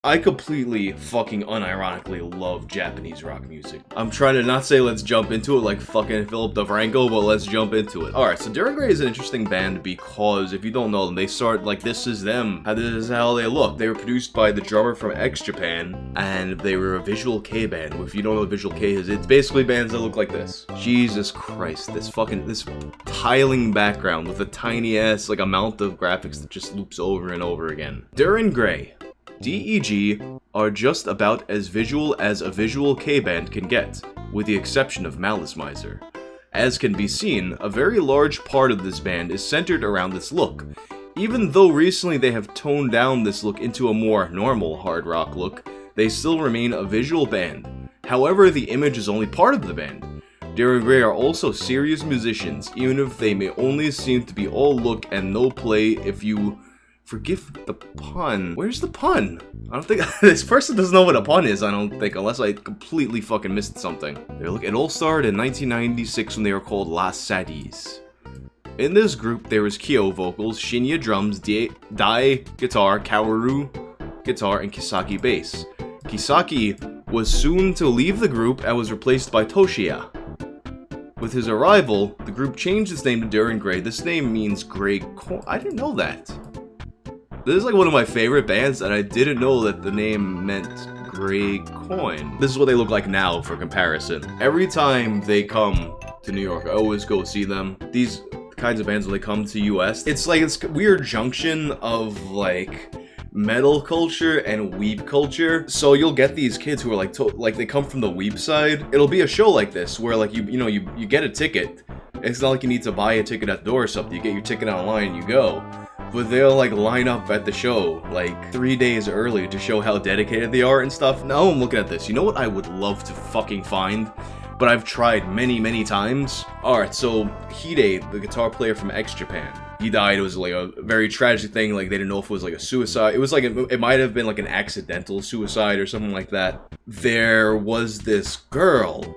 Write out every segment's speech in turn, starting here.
I completely fucking unironically love Japanese rock music. I'm trying to not say let's jump into it like fucking Philip DeFranco, but let's jump into it. Alright, so Dir En Grey is an interesting band because, if you don't know them, they start like This Is Them. This is how they look. They were produced by the drummer from X-Japan, and they were a Visual Kei band. If you don't know what Visual Kei is, it's basically bands that look like this. Jesus Christ, this tiling background with a tiny ass like amount of graphics that just loops over and over again. Dir En Grey, DEG, are just about as visual as a Visual Kei band can get, with the exception of Malice Miser. As can be seen, a very large part of this band is centered around this look. Even though recently they have toned down this look into a more normal hard rock look, they still remain a visual band. However, the image is only part of the band. Dir En Grey are also serious musicians, even if they may only seem to be all look and no play. If you forgive the pun. Where's the pun? I don't think this person doesn't know what a pun is, I don't think, unless I completely fucking missed something. It all started in 1996 when they were called LHAD. In this group, there was Kyo vocals, Shinya drums, Dai guitar, Kaworu guitar, and Kisaki bass. Kisaki was soon to leave the group and was replaced by Toshiya. With his arrival, the group changed its name to Dir En Grey. This name means Grey Coin. I didn't know that. This is like one of my favorite bands, and I didn't know that the name meant Grey Coin. This is what they look like now for comparison. Every time they come to New York, I always go see them. These kinds of bands, when they come to US, it's like this weird junction of like metal culture and weeb culture. So you'll get these kids who are like they come from the weeb side. It'll be a show like this where like you get a ticket. It's not like you need to buy a ticket at the door or something. You get your ticket online and you go. But they'll like line up at the show like 3 days early to show how dedicated they are and stuff. Now I'm looking at this. You know what I would love to fucking find? But I've tried many times. Alright, so Hide, the guitar player from X-Japan, he died. It was like a very tragic thing. Like they didn't know if it was like a suicide. It was like it might have been like an accidental suicide or something like that. There was this girl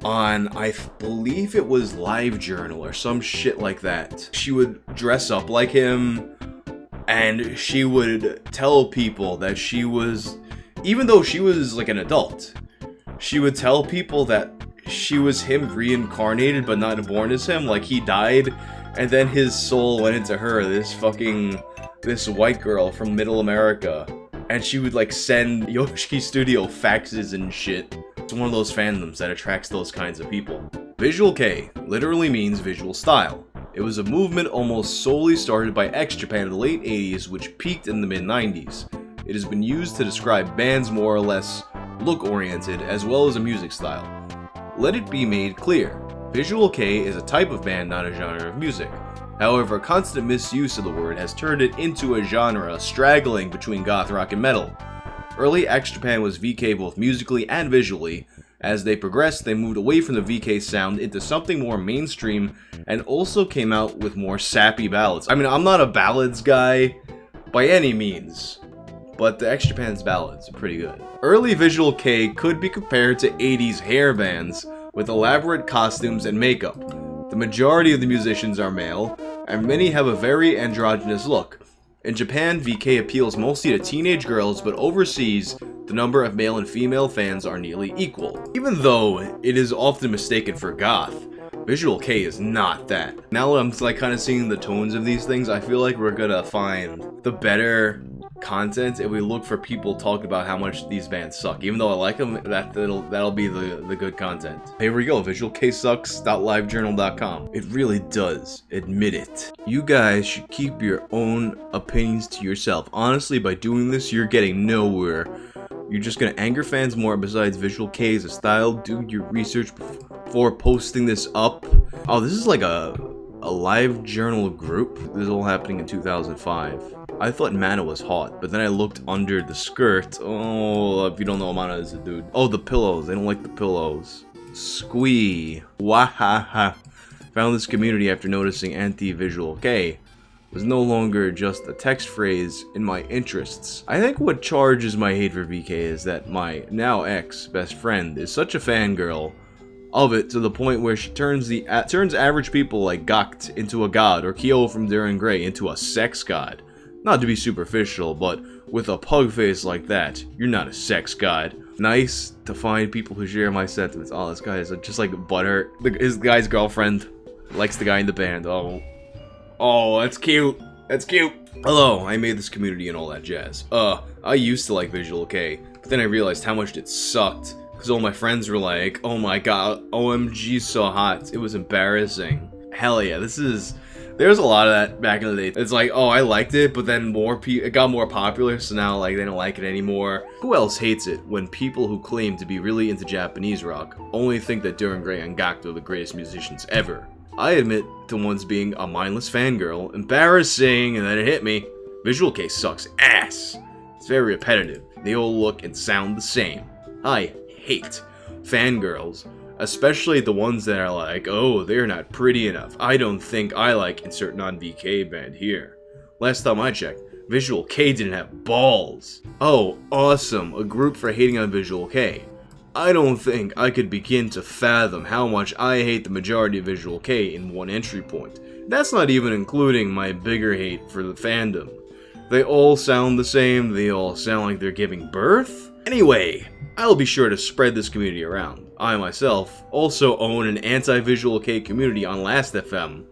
on, I believe it was LiveJournal or some shit like that. She would dress up like him, and she would tell people that she was, even though she was like an adult, she would tell people that she was him reincarnated but not born as him, like he died, and then his soul went into her, this white girl from Middle America, and she would like send Yoshiki Studio faxes and shit. It's one of those fandoms that attracts those kinds of people. Visual Kei literally means visual style. It was a movement almost solely started by X-Japan in the late 80s, which peaked in the mid-90s. It has been used to describe bands more or less look-oriented, as well as a music style. Let it be made clear, Visual Kei is a type of band, not a genre of music. However, constant misuse of the word has turned it into a genre straggling between goth rock and metal. Early X-Japan was VK both musically and visually. As they progressed, they moved away from the VK sound into something more mainstream, and also came out with more sappy ballads. I mean, I'm not a ballads guy by any means, but the X-Japan's ballads are pretty good. Early Visual Kei could be compared to 80s hair bands with elaborate costumes and makeup. The majority of the musicians are male, and many have a very androgynous look. In Japan, VK appeals mostly to teenage girls, but overseas, the number of male and female fans are nearly equal. Even though it is often mistaken for goth, Visual Kei is not that. Now that I'm like kind of seeing the tones of these things, I feel like we're gonna find the better content if we look for people talking about how much these bands suck. Even though I like them, that'll be the good content. Here we go, visualkeisucks.livejournal.com. It really does. Admit it. You guys should keep your own opinions to yourself. Honestly, by doing this, you're getting nowhere. You're just gonna anger fans more. Besides, Visual Kei is a style. Do your research before posting this up. Oh, this is like a LiveJournal group. This is all happening in 2005. I thought Mana was hot, but then I looked under the skirt. Oh, if you don't know, Mana is a dude. Oh, the pillows. They don't like the pillows. Squee. Wahaha. Found this community after noticing anti-Visual Kei was no longer just a text phrase in my interests. I think what charges my hate for VK is that my now ex best friend is such a fangirl of it to the point where she turns average people like Gakt into a god, or Kyo from Dir En Grey into a sex god. Not to be superficial, but With a pug face like that, you're not a sex god. Nice to find people who share my sentiments. Oh, this guy is just like butthurt. His guy's girlfriend likes the guy in the band. Oh, that's cute. That's cute. Hello, I made this community and all that jazz. I used to like Visual Kei, but then I realized how much it sucked. Because all my friends were like, oh my god, OMG, so hot. It was embarrassing. Hell yeah, there's a lot of that back in the day. It's like, oh, I liked it, but then it got more popular, so now like they don't like it anymore. Who else hates it when people who claim to be really into Japanese rock only think that Dir En Grey and Gakto are the greatest musicians ever? I admit to once being a mindless fangirl, embarrassing, and then it hit me. Visual Kei sucks ass. It's very repetitive. They all look and sound the same. I hate fangirls, especially the ones that are like, oh, they're not pretty enough. I don't think I like insert non-VK band here. Last time I checked, Visual Kei didn't have balls. Oh, awesome, a group for hating on Visual Kei. I don't think I could begin to fathom how much I hate the majority of Visual Kei in one entry point. That's not even including my bigger hate for the fandom. They all sound the same, they all sound like they're giving birth. Anyway, I'll be sure to spread this community around. I myself also own an anti-Visual Kei community on Last.fm.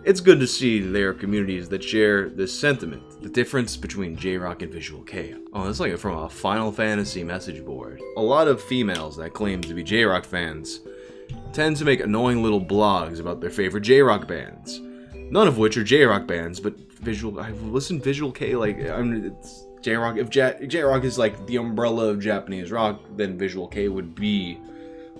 It's good to see there are communities that share this sentiment, the difference between JRock and Visual Kei. Oh, that's like from a Final Fantasy message board. A lot of females that claim to be JRock fans tend to make annoying little blogs about their favorite JRock bands. None of which are JRock bands, but I've listened to Visual Kei, like, it's JRock. If JRock is like the umbrella of Japanese rock, then Visual Kei would be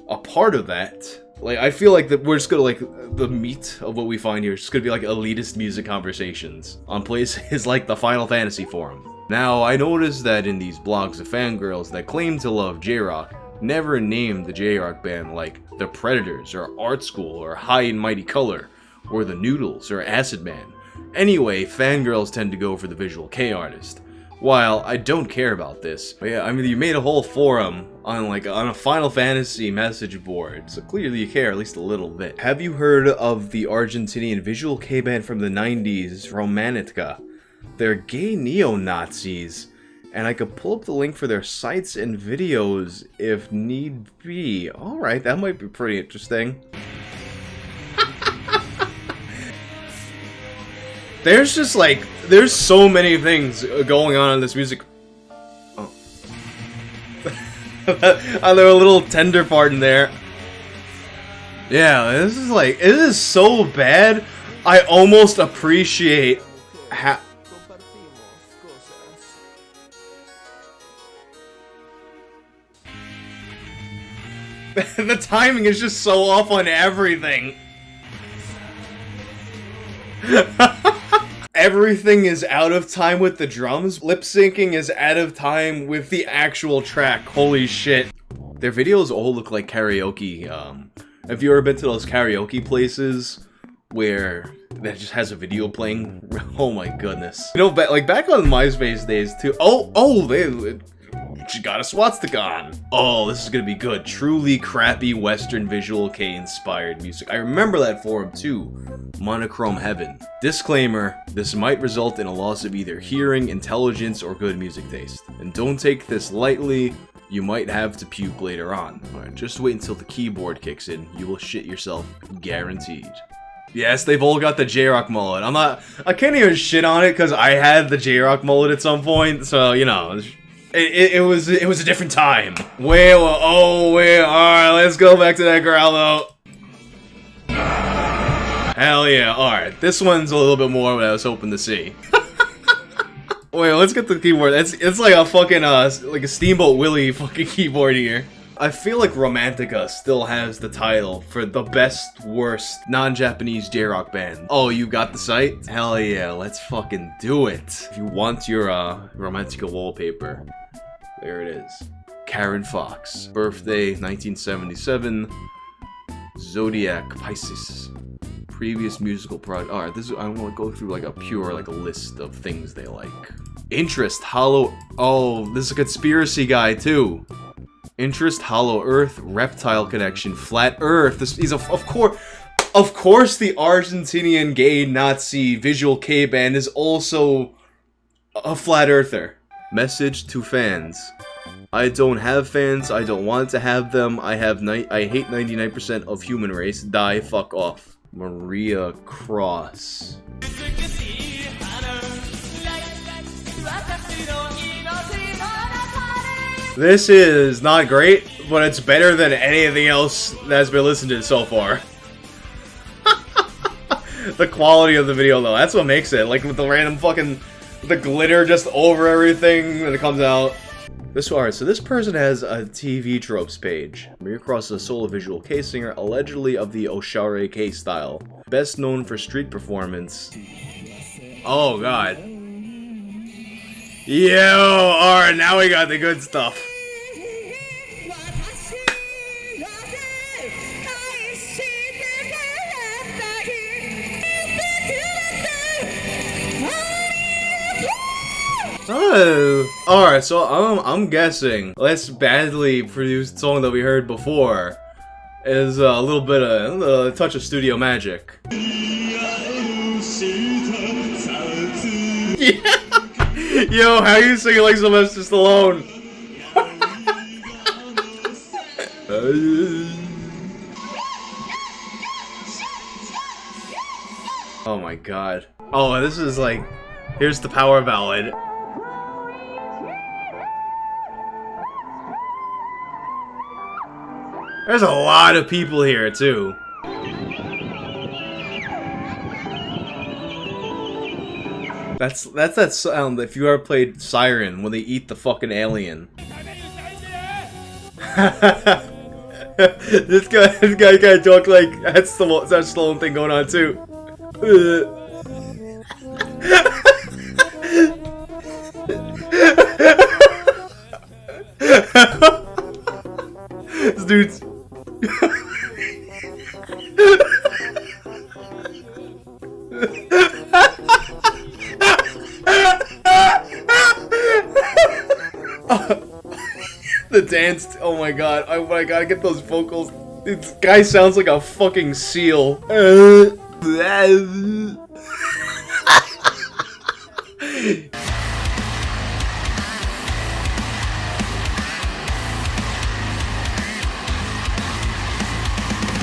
a part of that. Like, I feel like that we're just gonna, like, the meat of what we find here is just gonna be like elitist music conversations on places like the Final Fantasy forum. Now, I noticed that in these blogs of fangirls that claim to love JRock never named the JRock band like The Predators or Art School or High and Mighty Color or The Noodles or Acid Man. Anyway, fangirls tend to go for the Visual Kei artist. While I don't care about this, but yeah, I mean, you made a whole forum on a Final Fantasy message board, so clearly you care at least a little bit. Have you heard of the Argentinian Visual Kei band from the 90s, Romantica? They're gay neo-Nazis, and I could pull up the link for their sites and videos if need be. Alright, that might be pretty interesting. There's just like, there's so many things going on in this music. Oh. Oh, there a little tender part in there. Yeah, this is like, it is so bad. I almost appreciate how... The timing is just so off on everything. Everything is out of time with the drums. Lip syncing is out of time with the actual track. Holy shit. Their videos all look like karaoke. Have you ever been to those karaoke places where that just has a video playing? Oh my goodness. You know, back on MySpace days too. She got a swastika on. Oh, this is gonna be good. Truly crappy Western Visual Kei inspired music. I remember that forum too. Monochrome Heaven. Disclaimer, this might result in a loss of either hearing, intelligence, or good music taste. And don't take this lightly, you might have to puke later on. Alright, just wait until the keyboard kicks in. You will shit yourself, guaranteed. Yes, they've all got the JRock mullet. I can't even shit on it because I had the JRock mullet at some point, so, you know... It was a different time. Alright, let's go back to that growl though. Hell yeah, alright. This one's a little bit more what I was hoping to see. Wait, let's get the keyboard. It's like a fucking, like a Steamboat Willie fucking keyboard here. I feel like Romantica still has the title for the best, worst, non-Japanese JRock band. Oh, you got the site? Hell yeah, let's fucking do it. If you want your, Romantica wallpaper, there it is. Karen Fox. Birthday, 1977. Zodiac, Pisces. Previous musical project. Alright, I want to go through like a list of things they like. Interest, Hollow... Oh, this is a conspiracy guy too. Interest, Hollow Earth, Reptile Connection, Flat Earth. He's of course the Argentinian gay Nazi Visual Kei band is also a flat earther. Message to fans. I don't have fans. I don't want to have them. I hate 99% of human race. Die. Fuck off. Maria Cross. This is not great, but it's better than anything else that's been listened to so far. The quality of the video, though, that's what makes it. Like, with the random fucking... the glitter just over everything when it comes out. Alright, so this person has a TV tropes page. Maria Cross is a solo Visual Kei singer, allegedly of the Oshey Kei style. Best known for street performance. Oh, God. Yo, alright, now we got the good stuff. Oh, alright, so I'm guessing this badly produced song that we heard before is a little bit of a touch of studio magic. Yeah. Yo, how you singing like Sylvester Stallone? Oh my god. Oh, this is like, here's the power ballad. There's a lot of people here, too. That's that sound if you ever played Siren when they eat the fucking alien. this guy can't talk like that's the Stallone thing going on too. This dude's. The dance, oh my god, I gotta get those vocals. This guy sounds like a fucking seal.